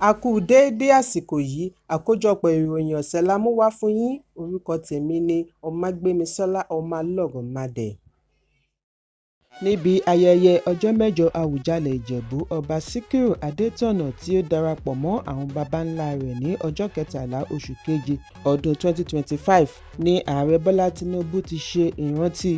A kú déédé àsìkò yìí, àkójọpọ̀ ìròyìn ọ̀sẹ̀ la mú wá fún yín. Orúkọ tèmi ni Ọmágbémisọ́lá Ọmọlọ́rọ̀mádẹ. Níbi ayẹyẹ ọjọ́ mẹ́jọ Àwùjalẹ̀ Ìjẹ̀bú, Ọba Síkírù Adétọ̀nà tí ó darapọ̀ mọ́ àwọn baba ńlá rẹ̀ ní ọjọ́ 13 oṣù keje ọdún 2025 ní Ààrẹ Bọ́lá Tinubu ti ṣe ìrántí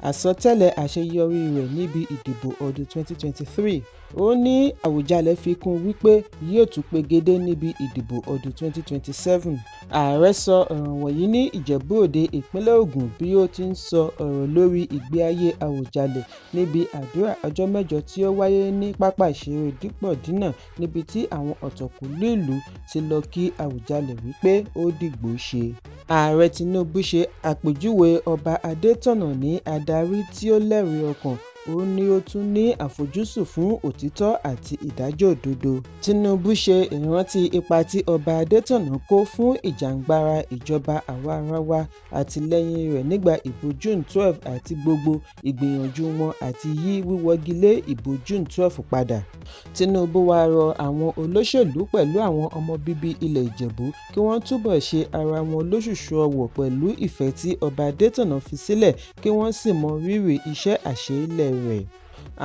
àsọtẹ́lẹ̀ àṣeyọrí rẹ̀ níbi ìdìbò ọdún 2023. Ó ní Àwùjalẹ̀ fi kún wípé yóò tún pegedé níbi ìdìbò ọdún 2027. Ààrẹ sọ ọ̀rọ̀ wọ̀nyí ní Ìjẹ̀bú Òde, ìpínlẹ̀ Ògùn bí ó ti ń sọ ọ̀rọ̀ lórí ìgbé ayé Àwùjalẹ̀ níbi àdúrà ọjọ́ mẹ́jọ tí ó wáyé ní pápá ìṣeré Dípọ̀dínà, níbi tí àwọn ọ̀tọ̀kùlú ìlú ti lọ kí Àwùjalẹ̀ wípé ó dìgbò ṣe. Ààrẹ Tinubu ṣe àpèjúwe Ọba Adétọ̀nà ní adarí tí ó lẹ́rìí ọkàn. Ó ní ó tún ní àfojúsùn fún òtítọ́ àti ìdájọ́ òdodo. Tinubu ṣe ìrántí ipa tí Ọba Adétọ̀nà kó fún ìjàǹgbara ìjọba àwaarawa, àtìlẹ́yìn rẹ̀ nígbà ìbò June 12 àti gbogbo ìgbìyànjú wọn àti yí wíwọ́gilé ìbò June 12 padà. Tinubu wá rọ àwọn olóṣèlú pẹ̀lú àwọn ọmọ bíbí ilẹ̀ Ìjẹ̀bú kí wọ́n túbọ̀ ṣe ara wọn lóṣùṣù ọwọ̀ pẹ̀lú ìfẹ́ tí Ọba Adétọ̀nà fi sílẹ̀, kí wọ́n sì mọ rírì iṣẹ́ àṣeélẹ̀ rẹ̀.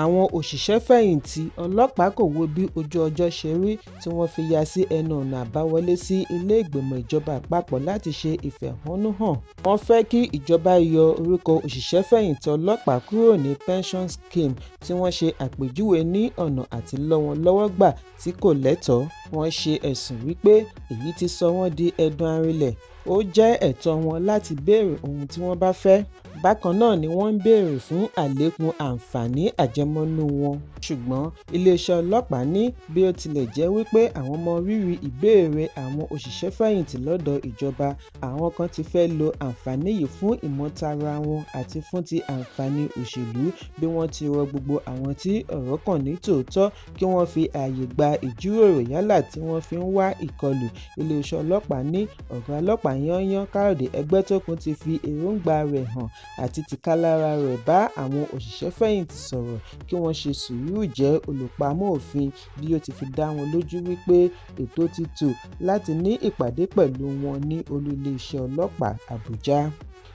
Àwọn òṣìṣẹ́ fẹ̀yìntì ọlọ́pàá kò wo bí ojú ọjọ́ ṣe rí tí wọ́n fi ya sí ẹnu ọ̀nà àbáwọlé sí ilé ìgbìmọ̀ ìjọba àpapọ̀ láti ṣe ìfẹ̀hónúhàn. Wọ́n fẹ́ kí ìjọba yọ orúkọ òṣìṣẹ́ fẹ̀yìntì ọlọ́pàá kúrò ní pension scheme tí wọ́n ṣe àpèjúwe ní ọ̀nà àti lọ́ wọn lọ́wọ́ gbà tí kò lẹ́tọ̀ọ́. Wọ́n ṣe ẹ̀sùn wípé èyí ti sọ wọ́n di ẹdun arinlẹ̀. Ó jẹ́ ẹ̀tọ́ wọn láti béèrè ohun tí wọ́n bá fẹ́. Bákan náà ni wọ́n ń béèrè fún àlékún àǹfààní àjẹmọ́nú wọn. Ṣùgbọ́n iléeṣẹ́ ọlọ́pàá ní bí ó tilẹ̀ jẹ́ wípé àwọn mọ rírì ìbéèrè àwọn òṣìṣẹ́ fẹ̀yìntì lọ́dọ̀ ìjọba, àwọn kan ti fẹ́ lo àǹfààní yìí fún ìmọ̀tara wọn àti fún ti àǹfààní òṣèlú, bí wọ́n ti rọ gbogbo àwọn tí ọ̀rọ̀ kàn ní tòótọ́ kí wọ́n fi ààyè gba ìjíròrò yálà tí wọ́n fi ń wá ìkọlù. Iléeṣẹ́ ọlọ́pàá ní ọ̀gá ọlọ́pàá yányán Káyọ̀dé Ẹgbẹ́tókun ti fi èròǹgbà rẹ̀ hàn àti tìkálára rẹ̀ bá àwọn òṣìṣẹ́ fẹ̀yìntì sọ̀rọ̀ kí wọ́n ṣe sùúrù jẹ́ olùpamọ́ òfin, bí ó ti fi dá wọn lójú wípé ètò ti tò láti ní ìpàdé pẹ̀lú wọn ní olú iléeṣẹ́ ọlọ́pàá Àbújá.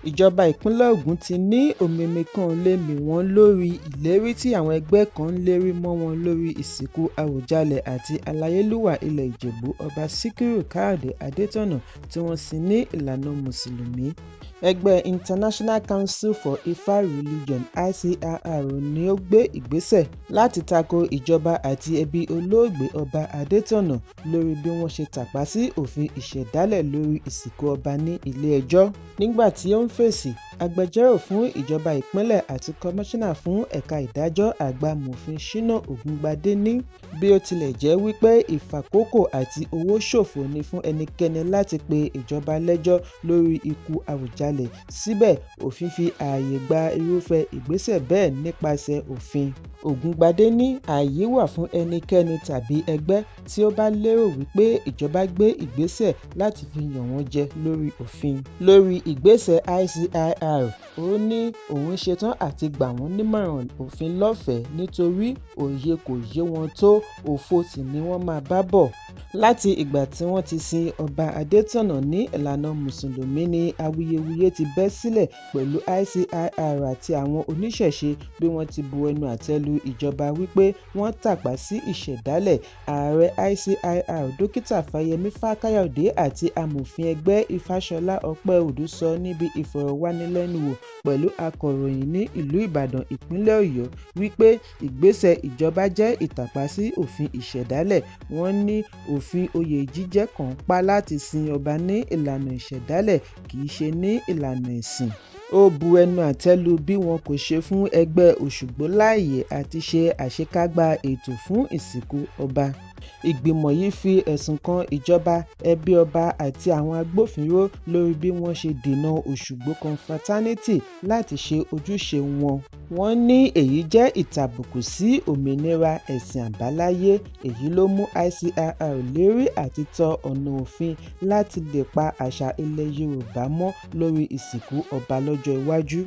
Ìjọba ìpínlẹ̀ Ògùn ti ní òmìmì kan lè mì wọ́n lórí ìlérí tí àwọn ẹgbẹ́ kan ń lérí mọ́ wọn lórí ìsìnkú Àwùjalẹ̀ àti aláyélúwà ilẹ̀ Ìjẹ̀bú Ọba Síkírù Káyọ̀dé Adétọ̀nà tí wọ́n sin ní ìlànà Mùsùlùmí. Ẹgbẹ́ International Council for Ifa Religion (ICRR) ni ó gbé ìgbésẹ̀ láti tako ìjọba àti ẹbí olóògbé Ọba Adétọ̀nà lórí bí wọ́n ṣe tàpá sí òfin ìṣẹ̀dálẹ̀ lórí ìsìnkú ọba ní ilé-ẹjọ́. Nígbà tí ó ń fèsì, agbẹjọ́rò fún ìjọba ìpínlẹ̀ àti kọmíṣánná fún ẹ̀ka ìdájọ́ àgbà Mòfin Ṣínà Ògúngbadé ní bí ó tilẹ̀ jẹ́ wípé ìfàkókò àti owó ṣòfò ni fún ẹnikẹ́ni láti pe ìjọba lẹ́jọ́ lórí ikú Àwùjalẹ̀, síbẹ̀ òfin fi ààyè gba irúfẹ́ ìgbésẹ̀ bẹ́ẹ̀ nípasẹ̀ òfin. Ògúngbadé ní ààyè wà fún ẹnikẹ́ni tàbí ẹgbẹ́ tí ó bá lérò wípé ìjọba gbé ìgbésẹ̀ láti fi yàn wọ́n jẹ lórí òfin. Lórí ìgbésẹ̀ ICRR, ó ní òun ṣetán àti gbà wọ́n nímọ̀ràn òfin lọ́fẹ̀ẹ́ nítorí òye kò yé wọn tó, òfo sì ni wọ́n máa bá bọ̀. Láti ìgbà tí wọ́n ti sin Ọba Adétọ̀nà ní ìlànà Mùsùlùmí ni awuyewuye ti bẹ́ sílẹ̀ pẹ̀lú ICRR àti àwọn oníṣẹ̀ṣe bí wọ́n ti bu ẹnu àtẹ́ lu ìjọba wípé wọ́n tàpá sí ìṣẹ̀dálẹ̀. Ààrẹ ICRR Dókítà Fáyẹmí Fákáyọ̀dé àti amòfin ẹgbẹ́ Ifáṣọlá Ọpẹ́òdù sọ níbi ìfọ̀rọ̀wánilẹ́nuwò pẹ̀lú akọ̀ròyìn ní ìlú Ìbàdàn, ìpínlẹ̀ Ọ̀yọ́, wípé ìgbésẹ̀ ìjọba jẹ́ ìtàpá sí òfin ìṣẹ̀dálẹ̀. Wọ́n ní òfin oyè jíjẹ kan pa láti sin ọba ní ìlànà ìṣẹ̀dálẹ̀, kì í ṣe ní ìlànà ẹ̀sìn. Ó bu ẹnu àtẹ́ lu bí wọn kò ṣe fún ẹgbẹ́ Òṣùgbó láàyè àti ṣe àṣekágbá ètò fún ìsìnkú ọba. Ìgbìmọ̀ yìí fi ẹ̀sùn kan ìjọba, ẹbí ọba àti àwọn agbófinró lórí bí wọ́n ṣe dènà Òṣùgbó Confraternity láti ṣe ojúṣe wọn. Wọ́n ní èyí jẹ́ ìtàbùkù sí òmìnira ẹ̀sìn àbáláyé. Èyí ló mú ICRR lérí àti tọ ọ̀nà òfin láti lè pa àṣà ilẹ̀ Yorùbá mọ́ lórí ìsìnkú ọba lọ́jọ́ iwájú.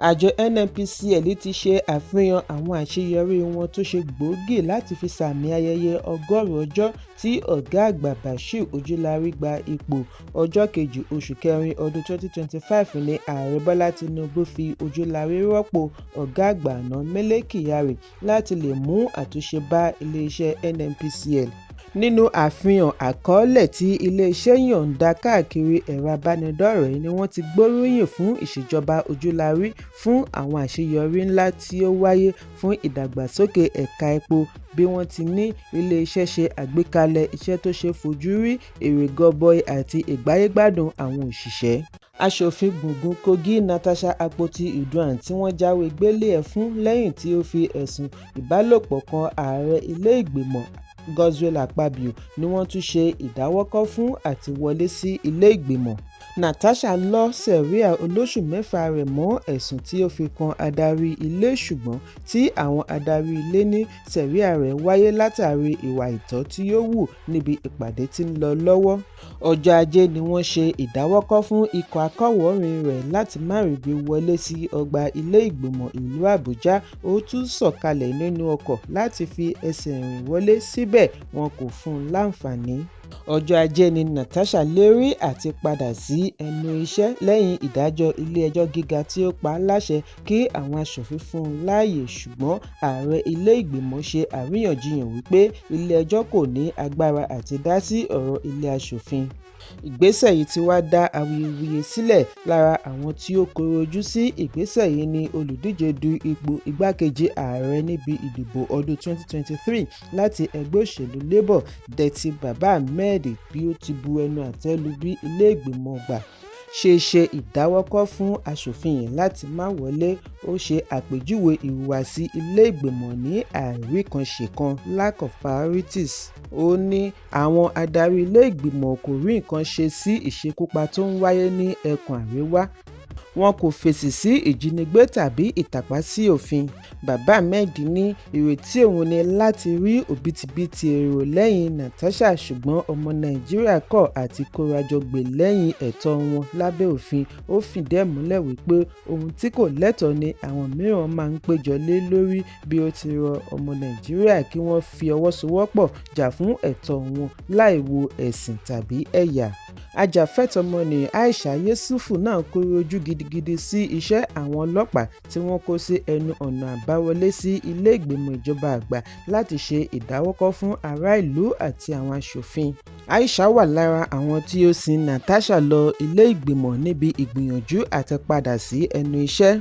Àjọ NNPCL ti ṣe àfihàn àwọn àṣeyọrí wọn tó ṣe gbòógì láti fi sàmì ayẹyẹ 100 ọgọ́rùn-ún ọjọ́ tí ọ̀gá àgbà Bashir Ojúlárí gba ipò. Ọjọ́ kejì oṣù kẹrin ọdún 2025 ni ààrẹ Bọ́lá Tinubu fi Ojúlárí rọ́pò ọ̀gá àgbà àná Mele Kyari láti lè mú àtúnṣe bá iléeṣẹ́ NNPCL. Nínú àfihàn àkọọ́lẹ̀ tí iléeṣẹ́ yọ̀ǹda káàkiri ẹ̀rọ abánidọ́rẹ̀ẹ́ ni wọ́n ti gbóríyìn fún ìṣèjọba Ojúlárí fún àwọn àṣeyọrí ńlá tí ó wáyé fún ìdàgbàsókè ẹ̀ka epo, bí wọ́n ti ní iléeṣẹ́ ṣe àgbékalẹ̀ iṣẹ́ tó ṣe fojú rí, èrè gọbọi àti ìgbáyégbádùn àwọn òṣìṣẹ́. Aṣòfin gbùngbùn Kogi Natasha Akpoti-Uduaghan tí wọ́n jáwé gbélé ẹ̀ fún lẹ́yìn tí ó fi ẹ̀sùn ìbálòpọ̀ kan ààrẹ ilé ìgbìmọ̀ Godswill Akpabio ni wọ́n tún ṣe ìdáwọ́kọ̀ fún àti wọlé sí ilé ìgbìmọ̀. Natasha lọ sẹ̀ríà olóṣù mẹ́fà rẹ̀ mọ́ ẹ̀sùn tí ó fi kan adarí ilé, ṣùgbọ́n tí àwọn adarí ilé ní sẹ̀ríà rẹ̀ wáyé látàrí ìwà àìtọ́ tí ó hù níbi ìpàdé tí ń lọ lọ́wọ́. Ọjọ́ Ajé ni wọ́n ṣe ìdáwọ́kọ̀ fún ikọ̀ akọ̀wòrìn rẹ̀ láti má ríbi wọlé sí ọgbà ilé ìgbìmọ̀ ìlú Àbújá. Ó tún sọ̀kalẹ̀ nínú ọkọ̀ láti fi ẹsẹ̀ rìn wọlé, síbẹ̀ wọn kò fún un láǹfààní. Ọjọ́ Ajé ni Natasha lérí àti padà sí ẹnu iṣẹ́ lẹ́yìn ìdájọ́ ilé-ẹjọ́ gíga tí ó pa á láṣẹ kí àwọn aṣòfin fún un láàyè, ṣùgbọ́n ààrẹ ilé ìgbìmọ̀ ṣe àríyànjiyàn wípé ilé-ẹjọ́ kò ní agbára àti dá sí ọ̀rọ̀ ilé aṣòfin. Ìgbésẹ̀ yìí ti wá dá awuyewuye sílẹ̀. Lára àwọn tí ó koro ojú sí ìgbésẹ̀ yìí ni olùdíje du ipò igbákejì ààrẹ níbi ìdìbò ọdún 2023 láti ẹgbẹ́ òṣèlú Labour, Dẹ́tí Bàbá Ahmed, bí ó ti bu ẹnu àtẹ́ lu bí ilé ìgbìmọ̀ gbà ṣe ìdáwọ́kọ̀ fún aṣòfin yẹn láti má wọlé. Ó ṣe àpèjúwe ìhùwàsí ilé ìgbìmọ̀ ní àìríkanṣèkan, lack of priorities. Ó ní àwọn adarí ilé ìgbìmọ̀ kò rí nǹkan ṣe sí ìṣekúpa tó ń wáyé ní ẹkùn àríwá. Wọn kò fèsì sí ìjínigbé tàbí ìtàpá sí òfin. Bàbá Ahmed ní ìrètí òun ni láti rí òbítíbitì èrò lẹ́yìn Natasha, ṣùgbọ́n ọmọ Nàìjíríà kọ̀ àti kórajọ gbè lẹ́yìn ẹ̀tọ́ wọn lábẹ́ òfin. Ó fìdí ẹ̀ múlẹ̀ wípé ohun tí kò lẹ́tọ̀ọ́ ni àwọn mìíràn máa ń péjọ lé lórí, bí ó ti rọ ọmọ Nàìjíríà kí wọ́n fi ọwọ́ sowọ́pọ̀ jà fún ẹ̀tọ́ wọn láì wo ẹ̀sìn tàbí ẹ̀yà. Ajàfẹ́tọ̀ọ́mọnìyàn Aisha Yesufu náà kóró ojú gidigidi sí iṣẹ́ àwọn ọlọ́pàá tí wọ́n kó sí ẹnu ọ̀nà àbáwọlé sí ilé ìgbìmọ̀ ìjọba àgbà láti ṣe ìdáwọ́kọ̀ fún ará ìlú àti àwọn aṣòfin. Aisha wà lára àwọn tí ó sin Natasha lọ ilé ìgbìmọ̀ níbi ìgbìyànjú àti padà sí ẹnu iṣẹ́,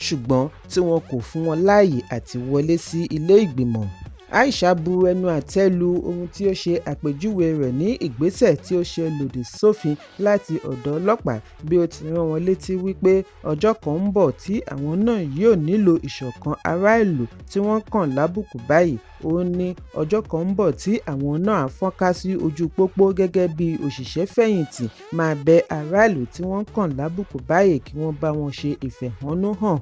ṣùgbọ́n tí wọn kò fún wọn láàyè àti wọlé sí ilé ìgbìmọ̀. Aisha bu ẹnu àtẹ́ lu ohun tí ó ṣe àpèjúwe rẹ̀ ní ìgbésẹ̀ tí ó ṣe lòdì sófin láti ọ̀dọ̀ ọlọ́pàá, bí ó ti rán wọn létí wípé ọjọ́ kan ń bọ̀ tí àwọn náà yóò nílò ìṣọ̀kan ará ìlú tí wọ́n kàn lábùkù báyìí. Ó ní ọjọ́ kan ń bọ̀ tí àwọn náà á fọ́nká sí ojú pópó gẹ́gẹ́ bí òṣìṣẹ́ fẹ̀yìntì máa bẹ ará ìlú tí wọ́n kàn lábùkù báyìí kí wọ́n bá wọn ṣe ìfẹ̀hónúhàn.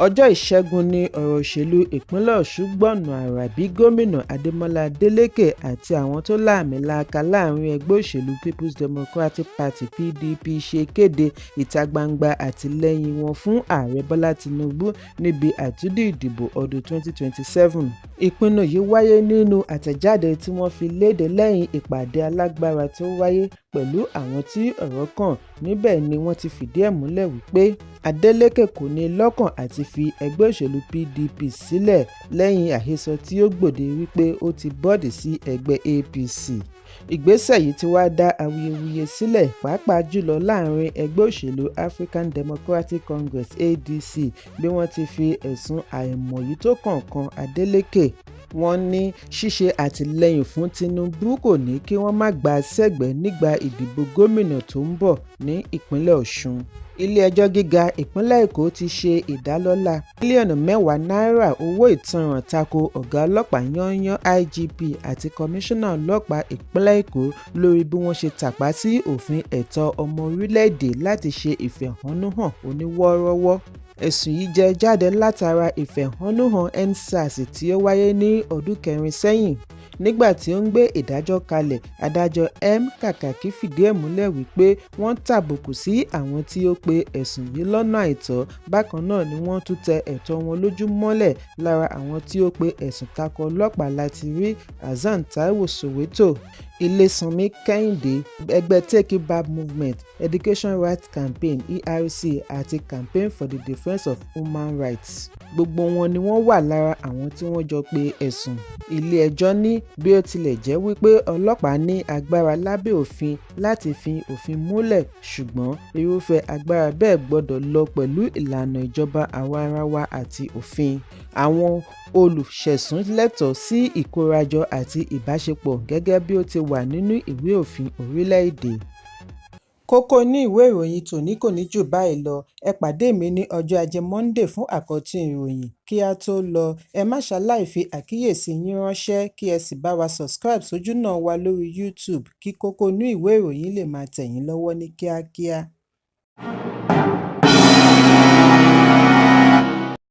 Ọjọ́ Ìṣẹ́gun ni ọ̀rọ̀ òṣèlú ìpínlẹ̀ Ọ̀ṣun gbọ̀nà àrà bí gómìnà Adémọ́lá Adélékè àti àwọn tó láàmìlàaka láàrin ẹgbẹ́ òṣèlú People's Democratic Party PDP ṣe kéde ìta gbangba àtìlẹ́yìn wọn fún ààrẹ Bọ́lá Tinubu níbi àtúndì ìdìbò ọdún 2027. Ìpinnu yìí wáyé nínú àtẹ̀jáde tí wọ́n fi léde lẹ́yìn ìpàdé alágbára tó wáyé pẹ̀lú àwọn tí ọ̀rọ̀ kàn. Níbẹ̀ ni wọ́n ti fìdí ẹ̀ múlẹ̀ wípé Adélékè kò ní lọ́kàn àti fi ẹgbẹ́ òṣèlú PDP sílẹ̀ lẹ́yìn àhesọ tí ó gbòde wípé ó ti bọ́ọ̀dì sí ẹgbẹ́ APC. Ìgbésẹ̀ yìí ti wá dá awuyewuye sílẹ̀, pàápàá jùlọ láàrin ẹgbẹ́ òṣèlú African Democratic Congress ADC, bí wọ́n ti fi ẹ̀sùn àìmọ̀yí tó kàn Adélékè. Wọ́n ní ṣíṣe àtìlẹ́yìn fún Tinubu kò ní kí wọ́n má gbà sẹ́gbẹ̀ẹ́ nígbà ìdìbò gómìnà tó ń bọ̀ ní ìpínlẹ̀ Ọ̀ṣun. Ilé-ẹjọ́ gíga ìpínlẹ̀ Èkó ti ṣe ìdálọ́lá mílíọ̀nù 10 náírà owó ìtanràn tako ọ̀gá ọlọ́pàá yányán IGP àti kọmíṣánná ọlọ́pàá ìpínlẹ̀ Èkó lórí bí wọ́n ṣe tàpá sí òfin ẹ̀tọ́ ọmọ orílẹ̀-èdè láti ṣe ìfẹ̀hónúhàn oníwọ́ọ́rọ́wọ́. Ẹ̀sùn yìí jẹ jáde látara ìfẹ̀hónúhàn EndSARS tí ó wáyé ní ọdún 4 sẹ́yìn. Nígbà tí ó ń gbé ìdájọ́ kalẹ̀, adájọ́ M. Kàkàkí fìdí ẹ̀ múlẹ̀ wípé wọ́n tàbùkù sí àwọn tí ó pe ẹ̀sùn yìí lọ́nà àìtọ́. Bákan náà ni wọ́n tún tẹ ẹ̀tọ́ wọn lójú mọ́lẹ̀. Lára àwọn tí ó pe ẹ̀sùn tako ọlọ́pàá láti rí Hasan Taiwo Soweto, Ilésànmí Kẹ́hìndé, ẹgbẹ́ Take It Back Movement, Education Rights Campaign (ERC) àti Campaign for the Defence of Human Rights. Gbogbo wọn ni wọ́n wà lára àwọn tí wọ́n jọ pe ẹ̀sùn. Ilé-ẹjọ́ ní bí ó tilẹ̀ jẹ́ wípé ọlọ́pàá ní agbára lábẹ́ òfin láti fi òfin múlẹ̀, ṣùgbọ́n irúfẹ́ agbára bẹ́ẹ̀ gbọ́dọ̀ lọ pẹ̀lú ìlànà ìjọba àwa-arawa àti òfin. Àwọn olùṣẹ̀sùn lẹ́tọ̀ọ́ sí ìkórajọ àti ìbáṣepọ̀ gẹ́gẹ́ bí ó ti wà nínú ìwé òfin orílẹ̀-èdè. Kókó ní ìwé ìròyìn tòní kò ní jù báyìí lọ. Ẹ pàdé mi ní ọjọ́ Ajé Monday fún àkọ́tún ìròyìn. Kí a tó lọ, ẹ má ṣaláì fi àkíyèsí yín ránṣẹ́ kí ẹ sì bá wa subscribe sójúnà wa lórí YouTube kí kókó ní ìwé ìròyìn lè máa tẹ̀ yín lọ́wọ́ ní kíákíá.